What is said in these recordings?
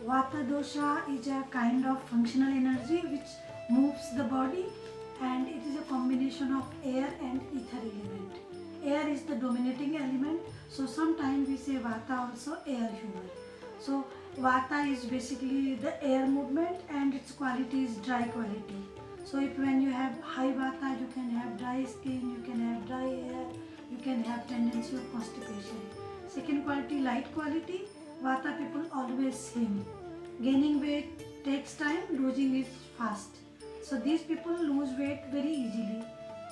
Vata dosha is a kind of functional energy which moves the body, and it is a combination of air and ether element. Air is the dominating element, so sometimes we say Vata also air humor. So Vata is basically the air movement and its quality is dry quality. So if when you have high Vata, you can have dry skin, you can have dry hair, you can have tendency of constipation. Second quality, light quality. Vata people always slim. Gaining weight takes time, losing it fast. So these people lose weight very easily.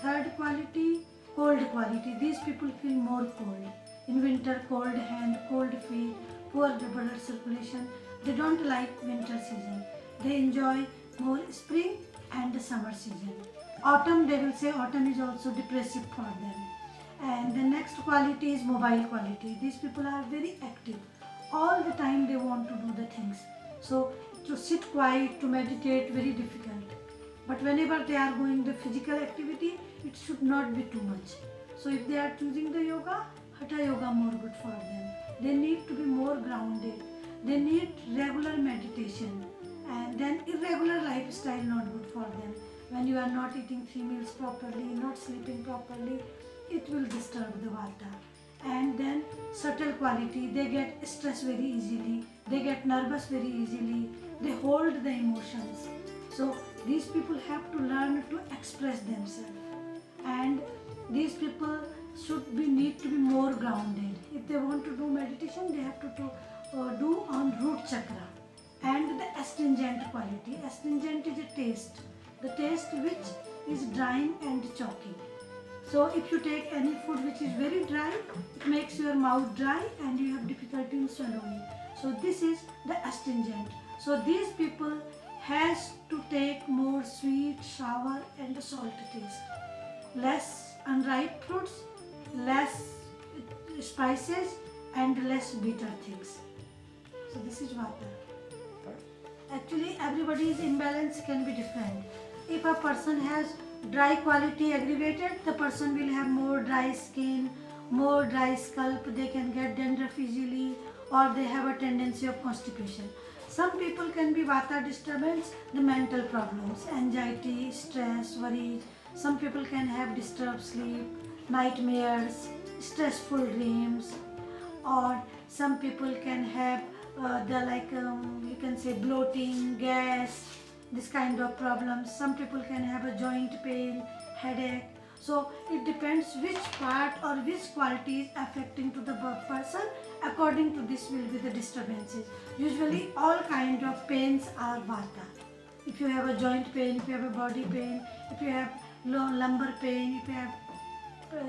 Third quality, cold quality. These people feel more cold. In winter, cold hand, cold feet, poor blood circulation. They don't like winter season. They enjoy more spring and summer season. Autumn, they will say autumn is also depressive for them. And the next quality is mobile quality. These people are very active. All the time they want to do the things. So to sit quiet, to meditate, very difficult. But whenever they are going the physical activity, it should not be too much. So if they are choosing the yoga, Hatha yoga more good for them. They need to be more grounded. They need regular meditation. And then irregular lifestyle not good for them. When you are not eating 3 meals properly, not sleeping properly, it will disturb the Vata. And then subtle quality, they get stressed very easily, they get nervous very easily, they hold the emotions. So these people have to learn to express themselves, and these people need to be more grounded. If they want to do meditation, they have to do on root chakra. And the astringent quality. Astringent is a taste, the taste which is drying and choking. So if you take any food which is very dry, it makes your mouth dry and you have difficulty in swallowing. So this is the astringent. So these people has to take more sweet, sour and salt taste. Less unripe fruits, less spices and less bitter things. So this is Vata. Actually everybody's imbalance can be different. If a person has dry quality aggravated, the person will have more dry skin, more dry scalp, they can get dandruff easily, or they have a tendency of constipation. Some people can be Vata disturbance, the mental problems, anxiety, stress, worry. Some people can have disturbed sleep, nightmares, stressful dreams, or some people can have you can say bloating, gas, this kind of problems. Some people can have a joint pain, headache. So it depends which part or which quality is affecting to the person. According to this will be the disturbances. Usually all kind of pains are Vata. If you have a joint pain, if you have a body pain, if you have lumbar pain, if you have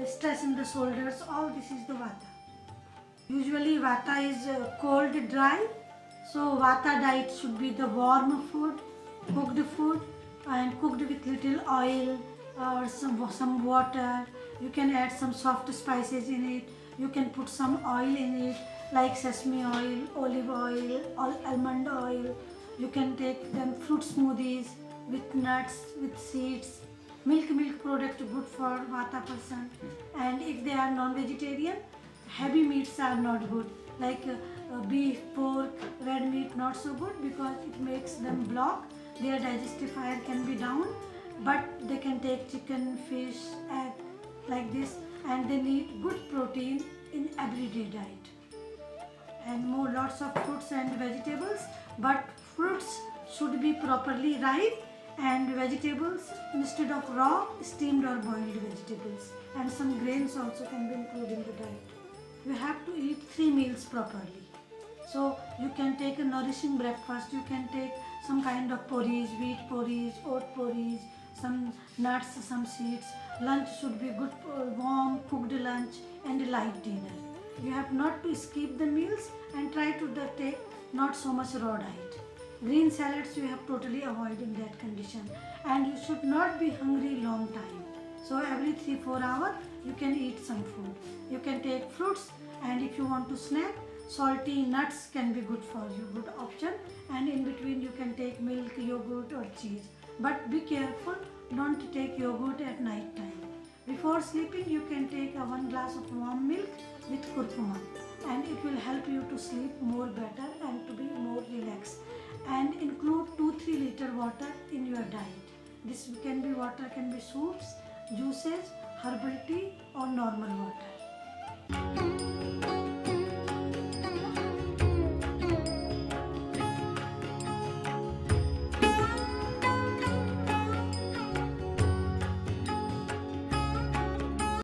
stress in the shoulders, all this is the Vata. Usually Vata is cold, dry. So Vata diet should be the warm food, cooked food, and cooked with little oil or some water. You can add some soft spices in it. You can put some oil in it like sesame oil, olive oil, or almond oil. You can take them fruit smoothies with nuts, with seeds. Milk product good for Vata person. And if they are non-vegetarian, heavy meats are not good, like beef, pork, red meat not so good because it makes them block. Their digestive fire can be down, but they can take chicken, fish, egg like this, and they need good protein in everyday diet. And more lots of fruits and vegetables, but fruits should be properly ripe, and vegetables instead of raw, steamed or boiled vegetables, and some grains also can be included in the diet. You have to eat 3 meals properly. So you can take a nourishing breakfast, you can take some kind of porridge, wheat porridge, oat porridge, some nuts, some seeds. Lunch should be good, warm, cooked lunch and a light dinner. You have not to skip the meals and try to take not so much raw diet. Green salads you have totally avoid in that condition, and you should not be hungry long time. So every 3-4 hours you can eat some food. You can take fruits, and if you want to snack, salty nuts can be good for you, good option. And in between you can take milk, yogurt or cheese. But be careful, don't take yogurt at night time. Before sleeping you can take 1 glass of warm milk with curcuma, and it will help you to sleep more better and to be more relax. And include 2-3 liter water in your diet. This can be water, can be soups, juices, herbal tea or normal water.